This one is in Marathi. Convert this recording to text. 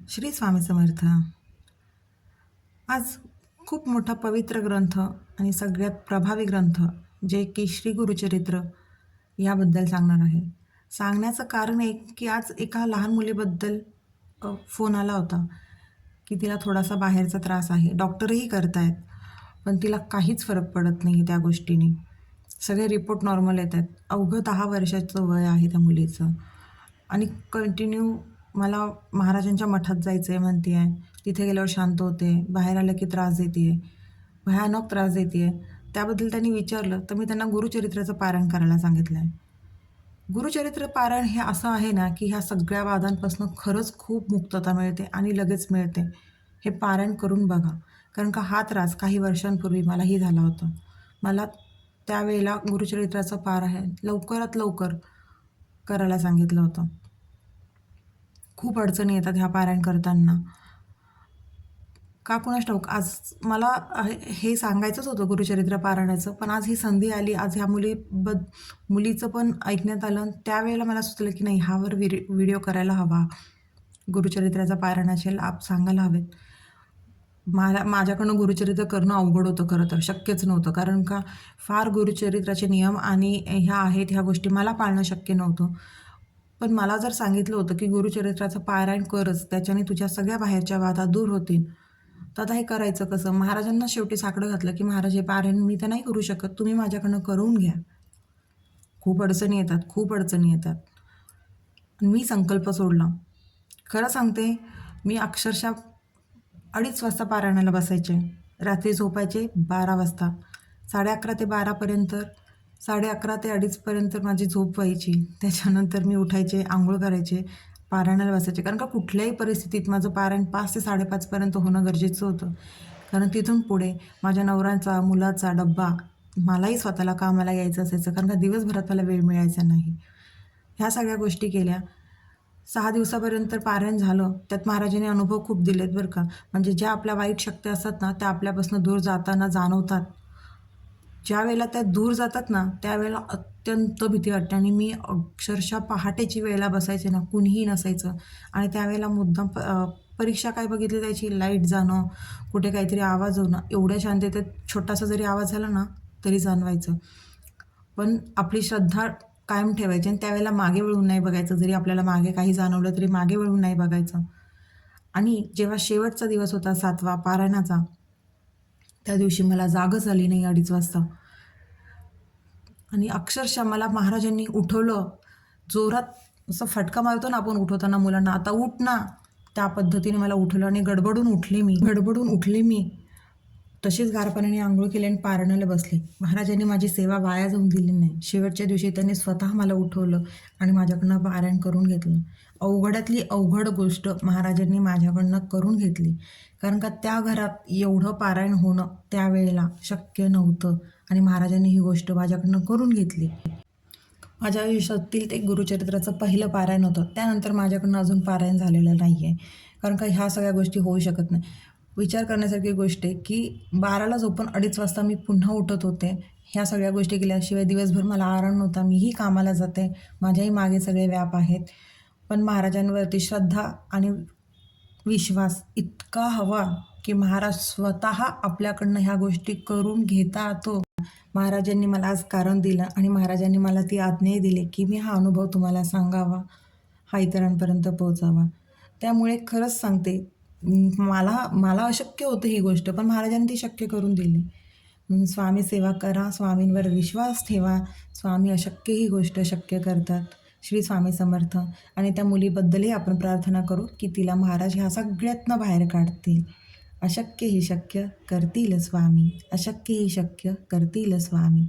श्री स्वामी समर्थ. आज खूप मोठा पवित्र ग्रंथ आणि सगळ्यात प्रभावी ग्रंथ जे की श्री गुरुचरित्र याबद्दल सांगणार आहे. सांगण्याचं कारण एक की आज एका लहान मुलीबद्दल फोन आला होता की तिला थोडासा बाहेरचा त्रास आहे. डॉक्टरही करतायत, पण तिला काहीच फरक पडत नाही त्या गोष्टीने. सगळे रिपोर्ट नॉर्मल येत आहेत. अवघं 10 वर्षाचं वय आहे त्या मुलीचं आणि कंटिन्यू मला महाराजांच्या मठात जायचं आहे म्हणते आहे. तिथे गेल्यावर शांत होते, बाहेर आलं की त्रास देते आहे, भयानक त्रास देते आहे. त्याबद्दल त्यांनी विचारलं तर मी त्यांना गुरुचरित्राचं पारायण करायला सांगितलं आहे. गुरुचरित्र पारायण हे असं आहे ना की ह्या सगळ्या वादांपासून खरंच खूप मुक्तता मिळते आणि लगेच मिळते. हे पारायण करून बघा, कारण का हा त्रास काही वर्षांपूर्वी मलाही झाला होता. मला त्यावेळेला गुरुचरित्राचं पारायण लवकरात लवकर करायला सांगितलं होतं. खूप अडचणी येतात ह्या पारायण करताना. का कुणास ठाऊक आज मला हे सांगायचंच होतं गुरुचरित्र पारायणाचं, पण आज ही संधी आली. आज ह्या मुलीचं पण ऐकण्यात आलं. त्यावेळेला मला सुचलं की नाही, ह्यावर व्हिडिओ करायला हवा. गुरुचरित्राचा पारायणाचे लाभ सांगायला हवेत. माझ्याकडनं गुरुचरित्र करणं अवघड होतं, खरं तर शक्यच नव्हतं. कारण का फार गुरुचरित्राचे नियम आणि ह्या आहेत, ह्या गोष्टी मला पाळणं शक्य नव्हतं. पण मला जर सांगितलं होतं की गुरुचरित्राचं पारायण करच, त्याच्याने तुझ्या सगळ्या बाहेरच्या बाधा दूर होतील, तर आता हे करायचं कसं? महाराजांना शेवटी साकडं घातलं की महाराज हे पारायण मी तर नाही करू शकत, तुम्ही माझ्याकडनं करून घ्या. खूप अडचणी येतात, खूप अडचणी येतात. मी संकल्प सोडला. खरं सांगते, मी अक्षरशः 2:30 वाजता पारायणाला बसायचे. रात्री झोपायचे 12 वाजता. 11:30 ते 12पर्यंत, 11:30 ते 2:30पर्यंत माझी झोप व्हायची. त्याच्यानंतर मी उठायचे, आंघोळ करायचे, पारायणाला बसायचे. कारण का कुठल्याही परिस्थितीत माझं पारायण 5 ते 5:30पर्यंत होणं गरजेचं होतं. कारण तिथून पुढे माझ्या नवऱ्याचा, मुलाचा डब्बा, मलाही स्वतःला कामाला यायचं असायचं. कारण का दिवसभरात मला वेळ मिळायचा नाही. ह्या सगळ्या गोष्टी केल्या. 6 दिवसापर्यंत पारायण झालं. त्यात महाराजांनी अनुभव खूप दिलेत बरं का. म्हणजे ज्या आपल्या वाईट शक्ती असतात ना, त्या आपल्यापासून दूर जाताना जाणवतात. ज्या वेळेला त्या दूर जातात ना, त्यावेळेला अत्यंत भीती वाटते. आणि मी अक्षरशः पहाटेची वेळेला बसायचे ना, कुणीही नसायचं. आणि त्यावेळेला मुद्दाम परीक्षा काय बघितली जायची, लाईट जाणं, कुठे काहीतरी आवाज होणं. एवढ्या शांततेत छोटासा जरी आवाज झाला ना, तरी जाणवायचं. पण आपली श्रद्धा कायम ठेवायची आणि त्यावेळेला मागे वळून नाही बघायचं. जरी आपल्याला मागे काही जाणवलं तरी मागे वळून नाही बघायचं. आणि जेव्हा शेवटचा दिवस होता 7वा पारायणाचा, त्या दिवशी मला जागच आली नाही 2:30 वाजता. आणि अक्षरशः मला महाराजांनी उठवलं. जोरात असं फटका मारतो ना आपण उठवताना मुलांना, आता उठ ना, त्या पद्धतीने मला उठवलं आणि गडबडून उठले मी. तशीच गार पाण्याने आंघोळ केली आणि पारायणाला बसले. महाराजांनी माझी सेवा वाया जाऊन दिली नाही. शेवटच्या दिवशी त्यांनी स्वतः मला उठवलं आणि माझ्याकडनं पारायण करून घेतलं. अवघडातली अवघड गोष्ट महाराजांनी माझ्याकडनं करून घेतली. कारण का त्या घरात एवढं पारायण होणं त्यावेळेला शक्य नव्हतं आणि महाराजांनी ही गोष्ट माझ्याकडनं करून घेतली. माझ्या आयुष्यातील ते गुरुचरित्राचं पहिलं पारायण होतं. त्यानंतर माझ्याकडनं अजून पारायण झालेलं नाही आहे. कारण का ह्या सगळ्या गोष्टी होऊ शकत नाही. विचार करण्यासारखी गोष्ट आहे की 12ला झोपून 2:30 वाजता मी पुन्हा उठत होते. ह्या सगळ्या गोष्टी केल्याशिवाय दिवसभर मला आराम नव्हता. मीही कामाला जाते, माझ्याही मागे सगळे व्याप आहेत. पण महाराजांवरती श्रद्धा आणि विश्वास इतका हवा की महाराज स्वतः आपल्याकडनं ह्या गोष्टी करून घेतात. महाराजांनी मला आज कारण दिलं आणि महाराजांनी मला ती आज्ञाही दिली की मी हा अनुभव तुम्हाला सांगावा, हा इतरांपर्यंत पोहोचावा. त्यामुळे खरंच सांगते, मला अशक्य होतं ही गोष्ट, पण महाराजांनी ती शक्य करून दिली. म्हणून स्वामी सेवा करा, स्वामींवर विश्वास ठेवा. स्वामी अशक्य ही गोष्ट शक्य करतात. श्री स्वामी समर्थ. आणि त्या मुलीबद्दलही आपण प्रार्थना करू की तिला महाराज ह्या सगळ्यातनं बाहेर काढतील. अशक्य ही शक्य करतील स्वामी, अशक्य ही शक्य करतील स्वामी.